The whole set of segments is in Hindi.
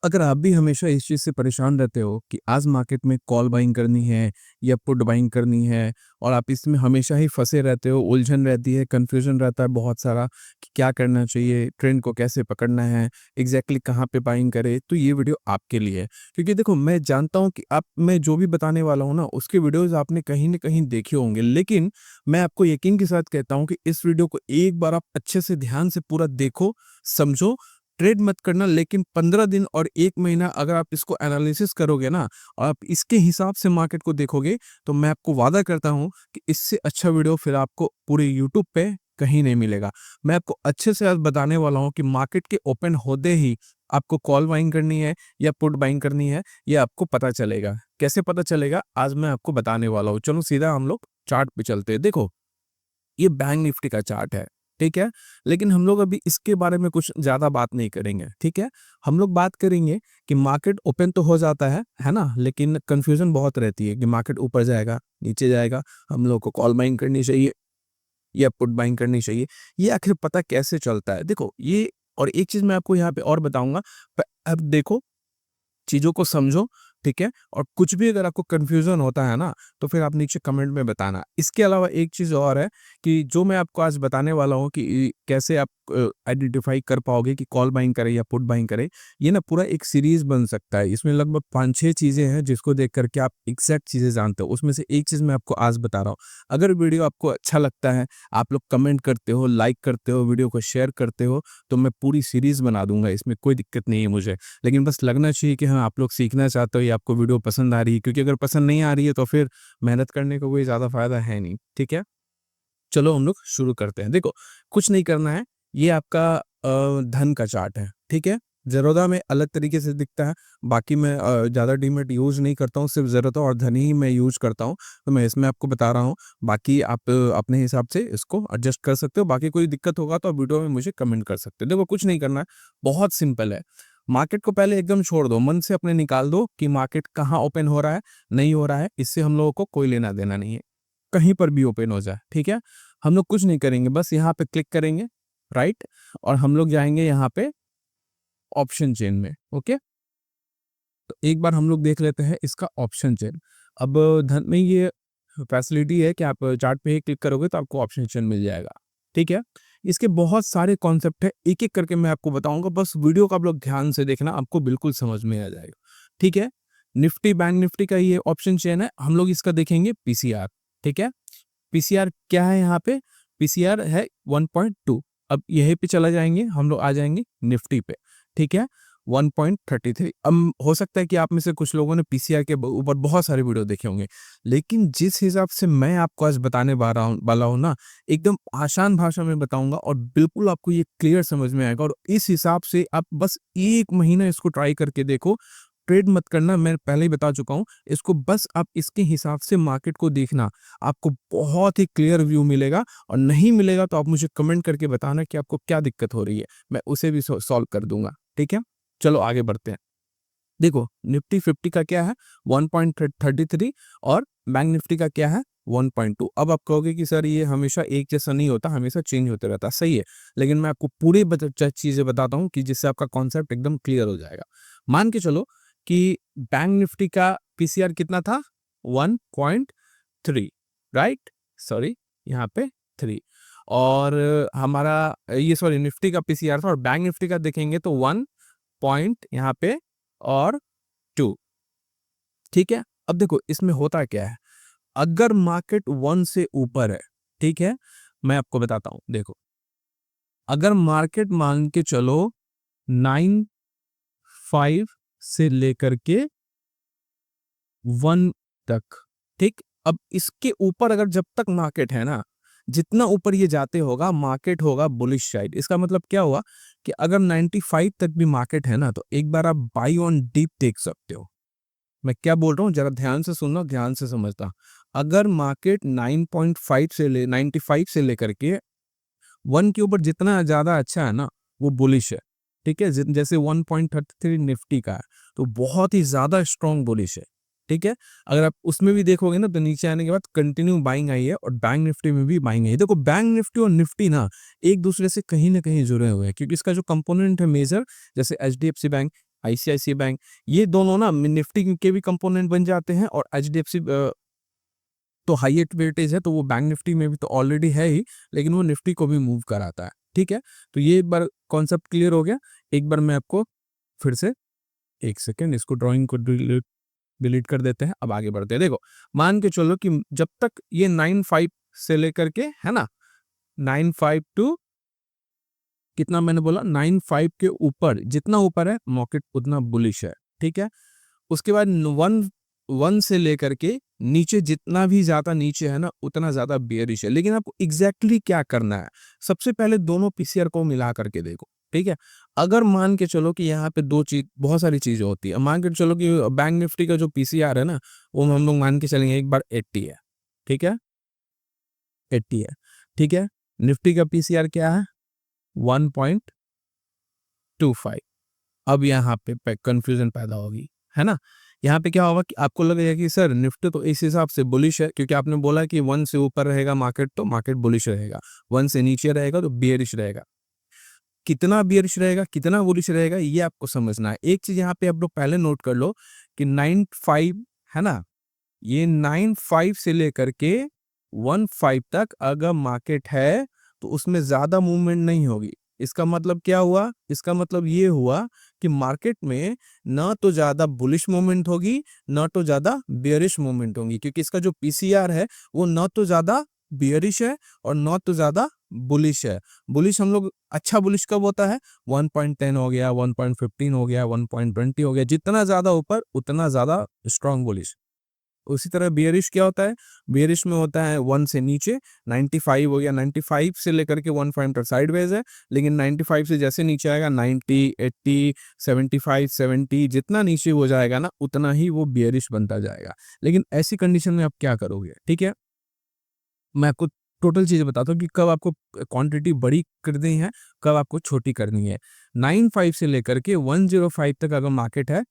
अगर आप भी हमेशा इस चीज़ से परेशान रहते हो कि आज मार्केट में कॉल बाइंग करनी है या पुट बाइंग करनी है और आप इसमें हमेशा ही फँसे रहते हो, उलझन रहती है, कन्फ्यूज़न रहता है बहुत सारा कि क्या करना चाहिए, ट्रेंड को कैसे पकड़ना है, एग्ज़ैक्टली कहाँ पे बाइंग करें, तो ये वीडियो आपके लिए है। क्योंकि देखो मैं जानता हूँ कि आप मैं जो भी बताने वाला हूँ ना, उसके वीडियोज़ आपने कहीं न कहीं देखे होंगे, लेकिन मैं आपको यकीन के साथ कहता हूँ कि इस वीडियो को एक बार आप अच्छे से ध्यान से पूरा देखो, समझो, ट्रेड मत करना, लेकिन 15 दिन और 1 महीना अगर आप इसको एनालिसिस करोगे ना और आप इसके हिसाब से मार्केट को देखोगे, तो मैं आपको वादा करता हूँ कि इससे अच्छा वीडियो फिर आपको पूरे यूट्यूब पे कहीं नहीं मिलेगा। मैं आपको अच्छे से आज बताने वाला हूँ कि मार्केट के ओपन होते ही आपको कॉल बाइंग करनी है या पुट बाइंग करनी है, ये आपको पता चलेगा। कैसे पता चलेगा? आज मैं आपको बताने वाला हूँ। चलो सीधा हम लोग चार्ट पे चलते हैं। देखो, ये बैंक निफ्टी का चार्ट है, ठीक है? लेकिन हम लोग अभी इसके बारे में कुछ ज़्यादा बात नहीं करेंगे, ठीक है? हम लोग बात करेंगे कि मार्केट ओपन तो हो जाता है ना? लेकिन कन्फ्यूज़न बहुत रहती है कि मार्केट ऊपर जाएगा, नीचे जाएगा, हम लोग को कॉल बाइंग करनी चाहिए या पुट बाइंग करनी चाहिए। ये आखिर पता कैसे चलता है? देखो, ये और एक चीज़ मैं आपको यहाँ पे और बताऊँगा, प अब देखो, चीज़ों को समझो, ठीक है? और कुछ भी अगर आपको कन्फ्यूज़न होता है ना, तो फिर आप नीचे कमेंट में बताना। इसके अलावा एक चीज़ और है कि जो मैं आपको आज बताने वाला हूँ कि कैसे आप आइडेंटिफ़ाई कर पाओगे कि कॉल बाइंग करें या पुट बाइंग करें, ये ना पूरा एक सीरीज़ बन सकता है। इसमें लगभग 5-6 चीज़ें हैं जिसको देख कर के आप एग्ज़ैक्ट चीज़ें जानते हो। उसमें से एक चीज़ मैं आपको आज बता रहा हूँ। अगर वीडियो आपको अच्छा लगता है, आप लोग कमेंट करते हो, लाइक करते हो, वीडियो को शेयर करते हो, तो मैं पूरी सीरीज़ बना दूँगा, इसमें कोई दिक्कत नहीं है मुझे। लेकिन बस लगना चाहिए कि हाँ, आप लोग सीखना चाहते हो या आपको वीडियो पसंद आ रही है, क्योंकि अगर पसंद नहीं आ रही है तो फिर मेहनत करने का कोई ज़्यादा फ़ायदा है नहीं, ठीक है? चलो हम लोग शुरू करते हैं। देखो, कुछ नहीं करना है, ये आपका धन का चार्ट है, ठीक है? ज़ेरोधा में अलग तरीके से दिखता है, बाकी मैं ज़्यादा डीमैट यूज़ नहीं करता हूँ, सिर्फ़ ज़ेरोधा और धन ही मैं यूज़ करता हूँ, तो मैं इसमें आपको बता रहा हूँ। बाकी आप अपने हिसाब से इसको एडजस्ट कर सकते हो, बाकी कोई दिक्कत होगा तो आप वीडियो में मुझे कमेंट कर सकते हो। देखो, कुछ नहीं करना है, बहुत सिंपल है। मार्केट को पहले एकदम छोड़ दो, मन से अपने निकाल दो कि मार्केट कहाँ ओपन हो रहा है, नहीं हो रहा है, इससे हम लोगों को कोई लेना-देना नहीं है। कहीं पर भी ओपन हो जाए, ठीक है? हम लोग कुछ नहीं करेंगे, बस यहाँ पे क्लिक करेंगे, राइट? और हम लोग जाएँगे यहाँ पे ऑप्शन चेन में, ओके? तो एक बार हम लोग देख लेते हैं इसका ऑप्शन चेन। अब धन में ये फैसिलिटी है कि आप चार्ट पे ही क्लिक करोगे तो आपको ऑप्शन चेन मिल जाएगा, ठीक है? इसके बहुत सारे कॉन्सेप्ट हैं, एक-एक करके मैं आपको बताऊँगा, बस वीडियो को आप लोग ध्यान से देखना, आपको बिल्कुल समझ में आ जाएगा, ठीक है? निफ्टी, बैंक निफ्टी का ये ऑप्शन चेन है, हम लोग इसका देखेंगे पीसीआर, ठीक है? पीसीआर क्या है यहाँ पे? पीसीआर है 1.2। अब यहीं पे चला जाएँगे, हम लोग आ जाएँगे निफ्टी पे, ठीक है? 1.33। अब हो सकता है कि आप में से कुछ लोगों ने पीसीआर के ब ऊपर बहुत सारे वीडियो देखे होंगे। लेकिन जिस हिसाब से मैं आपको आज बताने वाला हूँ ना, एकदम आसान भाषा में बताऊँगा और बिल्कुल आपको ये क्लियर समझ में आएगा, और इस हिसाब से आप बस 1 महीना इसको ट्राई करके देखो। ट्रेड मत करना, मैं पहले ही बता चुका हूँ। इसको बस आप इसके हिसाब से मार्केट को देखना, आपको बहुत ही क्लियर व्यू मिलेगा, और नहीं मिलेगा तो आप मुझे कमेंट करके बताना कि आपको क्या दिक्कत हो रही है। मैं उसे भी सॉल्व कर दूँगा, ठीक है? चलो आगे बढ़ते हैं। देखो, निफ्टी 50 का क्या है 1.33, और बैंक निफ्टी का क्या है 1.2। अब आप कहोगे कि सर ये हमेशा एक जैसा नहीं होता, हमेशा चेंज होते रहता है। सही है, लेकिन मैं आपको पूरी चीज़ें बताता हूँ कि जिससे आपका कॉन्सेप्ट एकदम क्लियर हो जाएगा। मान के चलो कि बैंक निफ्टी का पीसीआर कितना था 1.3, राइट? सॉरी, यहाँ पे 3, और हमारा ये सॉरी निफ्टी का पीसीआर था, और बैंक निफ्टी का देखेंगे तो 1 पॉइंट यहाँ पे और 2, ठीक है? अब देखो इसमें होता क्या है, अगर मार्केट 1 से ऊपर है, ठीक है? मैं आपको बताता हूँ, देखो, अगर मार्केट मान के चलो 9.5 से लेकर के 1 तक, ठीक? अब इसके ऊपर अगर जब तक मार्केट है ना, जितना ऊपर ये जाते होगा, मार्केट होगा बुलिश साइड। इसका मतलब क्या हुआ कि अगर 95 तक भी मार्केट है ना, तो एक बार आप बाई ऑन डीप देख सकते हो। मैं क्या बोल रहा हूँ ज़रा ध्यान से सुनना, ध्यान से समझना। अगर मार्केट 9.5 से ले 95 से लेकर के 1 के ऊपर जितना ज़्यादा अच्छा है ना, वो बुलिश है, ठीक है? जैसे 1.33 निफ्टी का है, तो बहुत ही ज़्यादा स्ट्रॉन्ग बुलिश है, ठीक है? अगर आप उसमें भी देखोगे ना, तो नीचे आने के बाद कंटिन्यू बाइंग आई है, और बैंक निफ्टी में भी बाइंग आई है। देखो, बैंक निफ्टी और निफ्टी ना एक दूसरे से कहीं न कहीं जुड़े हुए हैं, क्योंकि इसका जो कंपोनेंट है मेजर, जैसे एचडीएफसी बैंक, आईसीआईसीआई बैंक, ये दोनों ना निफ्टी के भी कंपोनेंट बन जाते हैं और एचडीएफसी तो हाईएस्ट वेटेज है तो वो बैंक निफ्टी में भी तो ऑलरेडी है ही, लेकिन वो निफ्टी को भी मूव कराता है। ठीक है, तो ये एक बार कॉन्सेप्ट क्लियर हो गया। एक बार मैं आपको फिर से, एक सेकेंड, इसको ड्राइंग को डिलीट कर देते हैं। अब आगे बढ़ते हैं। देखो, मान के चलो कि जब तक ये 95 से लेकर के, है ना, 95 टू कितना मैंने बोला, 95 के ऊपर, जितना ऊपर है मार्केट उतना बुलिश है। ठीक है, उसके बाद 1 से लेकर के नीचे, जितना भी ज्यादा नीचे है ना उतना ज्यादा बेयरिश है। लेकिन आपको एग्जैक्टली क्या करना है, सबसे पहले दोनों पीसीआर को मिला करके देखो। ठीक है, अगर मान के चलो कि यहाँ पे दो चीज, बहुत सारी चीजें होती है, मान के चलो कि बैंक निफ्टी का जो पीसीआर है ना, वो हम लोग मान के चलेंगे एक बार 80 है। ठीक है, 80 है। ठीक है, निफ्टी का पीसीआर क्या है, 1.25। अब यहाँ पे कंफ्यूजन पैदा होगी, है ना। यहाँ पे क्या होगा कि आपको लगेगा कि सर निफ्टी तो इस हिसाब से बुलिश है, क्योंकि आपने बोला कि 1 से ऊपर रहेगा मार्केट तो मार्केट बुलिश रहेगा, 1 से नीचे रहेगा तो बेयरिश रहेगा। कितना बेयरिश रहेगा, कितना बुलिश रहेगा, ये आपको समझना है। एक चीज यहाँ पे आप लोग पहले नोट कर लो कि 95, है ना, ये 95 से लेकर के 15 तक अगर मार्केट है तो उसमें ज्यादा मूवमेंट नहीं होगी। इसका मतलब क्या हुआ, इसका मतलब ये हुआ कि मार्केट में न तो ज्यादा बुलिश मूवमेंट होगी, न तो ज्यादा बेयरिश मूवमेंट होगी, क्योंकि इसका जो पीसीआर है वो न तो ज्यादा बेयरिश है और न तो ज्यादा बुलिश है। बुलिश हम लोग, अच्छा बुलिश कब होता है, 1.10 हो गया, 1.15 हो गया, 1.20 हो गया, जितना ज्यादा ऊपर उतना ज्यादा स्ट्रॉन्ग बुलिश। उसी तरह बियरिश क्या होता है, बियरिश में होता है 1 से नीचे, 95 हो गया, 95 से लेकर के 1 तक साइडवेज है, लेकिन 95 से जैसे नीचे आएगा 90, 80, 75, 70, जितना नीचे हो जाएगा ना उतना ही वो बियरिश बनता जाएगा। लेकिन ऐसी कंडीशन में आप क्या करोगे, ठीक है, मैं आपको टोटल चीजें बताता हूँ कि कब आपको क्वांटिटी बड़ी करनी है, कब आपको छोटी करनी है। 95 से लेकर के 105 तक अगर मार्केट है,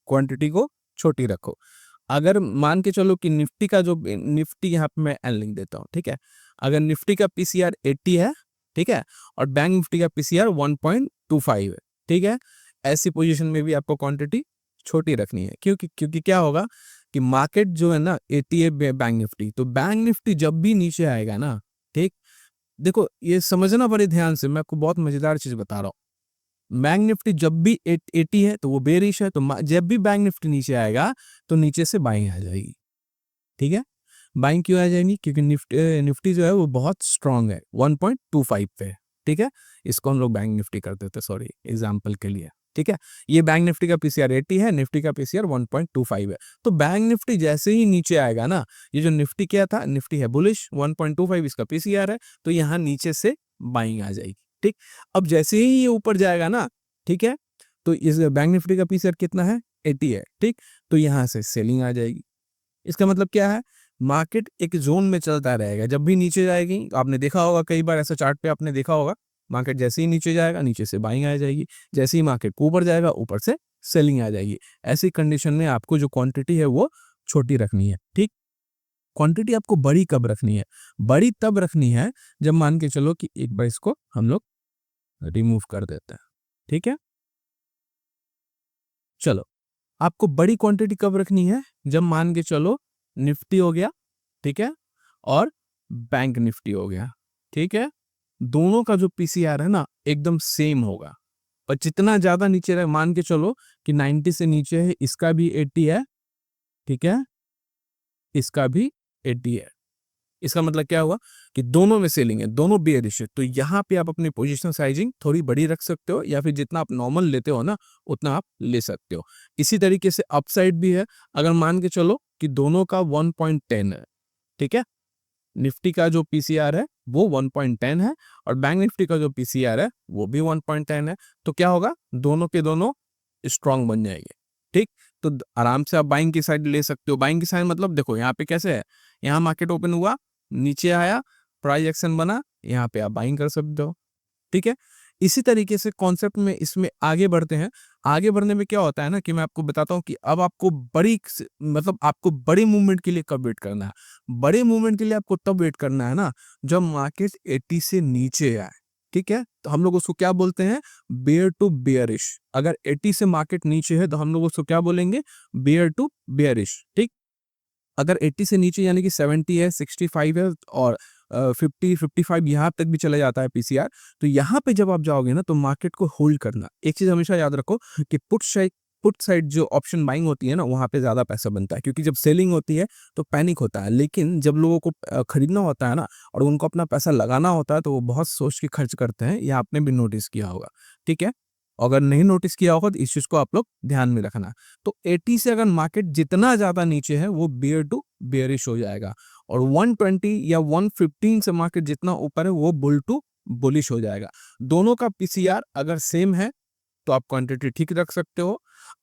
क्वांटिटी को छोटी रखो। अगर मान के चलो कि निफ्टी का जो, निफ्टी यहाँ पे मैं एन लिख देता हूँ, ठीक है, अगर निफ्टी का पीसीआर 80 है, ठीक है, और बैंक निफ्टी का पीसीआर 1.25 है, ठीक है, ऐसी पोजीशन में भी आपको क्वांटिटी छोटी रखनी है। क्योंकि क्योंकि क्या होगा कि मार्केट जो है ना 80 है बैंक निफ्टी, तो बैंक निफ्टी जब भी नीचे आएगा ना, ठीक, देखो ये समझना बड़े ध्यान से, मैं आपको बहुत मजेदार चीज बता रहा हूँ। बैंक निफ्टी जब भी 80 है तो वो बेरिश है, तो जब भी बैंक निफ्टी नीचे आएगा तो नीचे से बाइंग आ जाएगी। ठीक है, बाइंग क्यों आ जाएगी, क्योंकि निफ्टी निफ्टी जो है वो बहुत स्ट्रांग है, 1.25 पे। ठीक है, इसको हम लोग बैंक निफ्टी कर देते, सॉरी एग्जाम्पल के लिए। ठीक है, ये बैंक निफ्टी का पीसीआर 80 है, निफ्टी का पीसीआर 1.25 है। तो बैंक निफ्टी जैसे ही नीचे आएगा ना, ये जो निफ्टी क्या था, निफ्टी है बुलिश, 1.25 इसका पीसीआर है, तो यहाँ नीचे से बाइंग आ जाएगी। ठीक, अब जैसे ही ये ऊपर जाएगा ना, ठीक है, तो इस बैंक निफ्टी का पीसीआर कितना है, 80 है, ठीक, तो यहाँ से सेलिंग आ जाएगी। इसका मतलब क्या है, मार्केट एक जोन में चलता रहेगा, जब भी नीचे जाएगी, आपने देखा होगा कई बार ऐसा चार्ट पे आपने देखा होगा, मार्केट जैसे ही नीचे जाएगा नीचे से बाइंग आ जाएगी, जैसे ही मार्केट ऊपर जाएगा ऊपर से सेलिंग आ जाएगी। ऐसी कंडीशन में आपको जो क्वांटिटी है वो छोटी रखनी है। ठीक, क्वांटिटी आपको बड़ी कब रखनी है, बड़ी तब रखनी है जब मान के चलो कि एक बार इसको हम लोग रिमूव कर देते हैं। ठीक है, चलो, आपको बड़ी क्वांटिटी कब रखनी है, जब मान के चलो निफ्टी हो गया, ठीक है, और बैंक निफ्टी हो गया, ठीक है, दोनों का जो पीसीआर है ना एकदम सेम होगा। और जितना ज्यादा नीचे रहे, मान के चलो कि 90 से नीचे है, इसका भी 80 है, ठीक है, इसका भी 80 है। इसका मतलब क्या हुआ कि दोनों में सेलिंग है, दोनों बेयरिश है, तो यहाँ पे आप अपनी पोजीशन साइजिंग थोड़ी बड़ी रख सकते हो, या फिर जितना आप नॉर्मल लेते हो ना उतना आप ले सकते हो। इसी तरीके से अपसाइड भी है, अगर मान के चलो कि दोनों का 1.10 है, ठीक है, निफ्टी का जो पीसीआर है वो 1.10 है और बैंक निफ्टी का जो पीसीआर है वो भी 1.10 है, तो क्या होगा, दोनों के दोनों स्ट्रांग बन जाएंगे। ठीक, तो आराम से आप बाइंग की साइड ले सकते हो। बाइंग की साइड मतलब देखो यहाँ पे कैसे है, यहाँ मार्केट ओपन हुआ, नीचे आया, प्राइस एक्शन बना, यहाँ पे आप बाइंग कर सकते हो। ठीक है, इसी तरीके से कॉन्सेप्ट में इसमें आगे बढ़ते हैं। आगे बढ़ने में क्या होता है ना कि मैं आपको बताता हूँ कि अब आपको मतलब आपको बड़ी मूवमेंट के लिए कब वेट करना है। बड़े मूवमेंट के लिए आपको तब वेट करना है ना जब मार्केट 80 से नीचे आए। ठीक है? तो हम लोग उसको क्या बोलते हैं? Bear to bearish. अगर 80 से मार्केट नीचे है तो हम लोग उसको क्या बोलेंगे? बेयर टू बेयरिश, ठीक? अगर 80 से नीचे यानी कि 70 है, 65 है और 50-55 यहाँ तक भी चला जाता है पीसीआर, तो यहाँ पे जब आप जाओगे ना तो मार्केट को होल्ड करना। एक चीज़ हमेशा याद रखो कि पुट साइड जो ऑप्शन बाइंग होती है ना, वहाँ पे ज़्यादा पैसा बनता है क्योंकि जब सेलिंग होती है तो पैनिक होता है। लेकिन जब लोगों को खरीदना होता है ना और उनको अपना पैसा लगाना होता है तो वो बहुत सोच के खर्च करते हैं, ये आपने भी नोटिस किया होगा, ठीक है? अगर नहीं नोटिस किया होगा तो इस चीज़ को आप लोग ध्यान में रखना। तो 80 से अगर मार्केट जितना ज़्यादा नीचे है वो बियर टू बेयरिश हो जाएगा और 120 या 115 से मार्केट जितना ऊपर है वो बुल टू बुलिश हो जाएगा। दोनों का पीसीआर अगर सेम है तो आप क्वांटिटी ठीक रख सकते हो।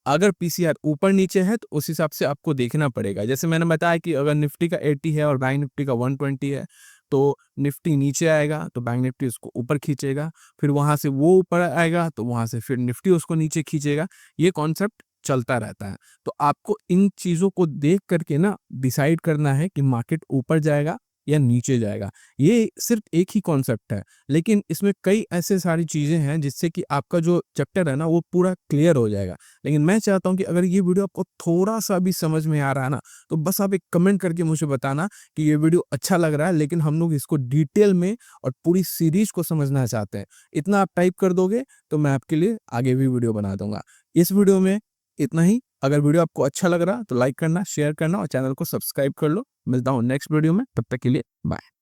अगर पीसीआर ऊपर-नीचे है तो उस हिसाब से आपको देखना पड़ेगा। जैसे मैंने बताया कि अगर निफ्टी का 80 है और बैंक निफ्टी का 120 है, तो निफ्टी नीचे आएगा तो बैंक निफ्टी उसको ऊपर खींचेगा। फिर वहाँ से वो ऊपर आएगा तो वहाँ से फिर निफ्टी उसको नीचे खींचेगा। ये कॉन्सेप्ट चलता रहता है। तो आपको इन चीज़ों को देख कर के ना डिसाइड करना है कि मार्केट ऊपर जाएगा या नीचे जाएगा। ये सिर्फ़ एक ही कॉन्सेप्ट है। लेकिन इसमें कई ऐसे सारी चीज़ें हैं जिससे कि आपका जो चैप्टर है ना वो पूरा क्लियर हो जाएगा। लेकिन मैं चाहता हूँ कि अगर ये वीडियो आपको थोड़ा-सा भी समझ में आ रहा है ना, तो बस आप एक कमेंट करके मुझे बताना कि ये वीडियो अच्छा लग रहा है लेकिन हम लोग इसको डिटेल में और पूरी सीरीज़ को समझना चाहते हैं। इतना आप टाइप कर दोगे तो मैं आपके लिए आगे भी वीडियो बना दूँगा। इस वीडियो में इतना ही। अगर वीडियो आपको अच्छा लग रहा तो लाइक करना, शेयर करना और चैनल को सब्सक्राइब कर लो। मिलता हूँ नेक्स्ट वीडियो में, तब तक के लिए बाय।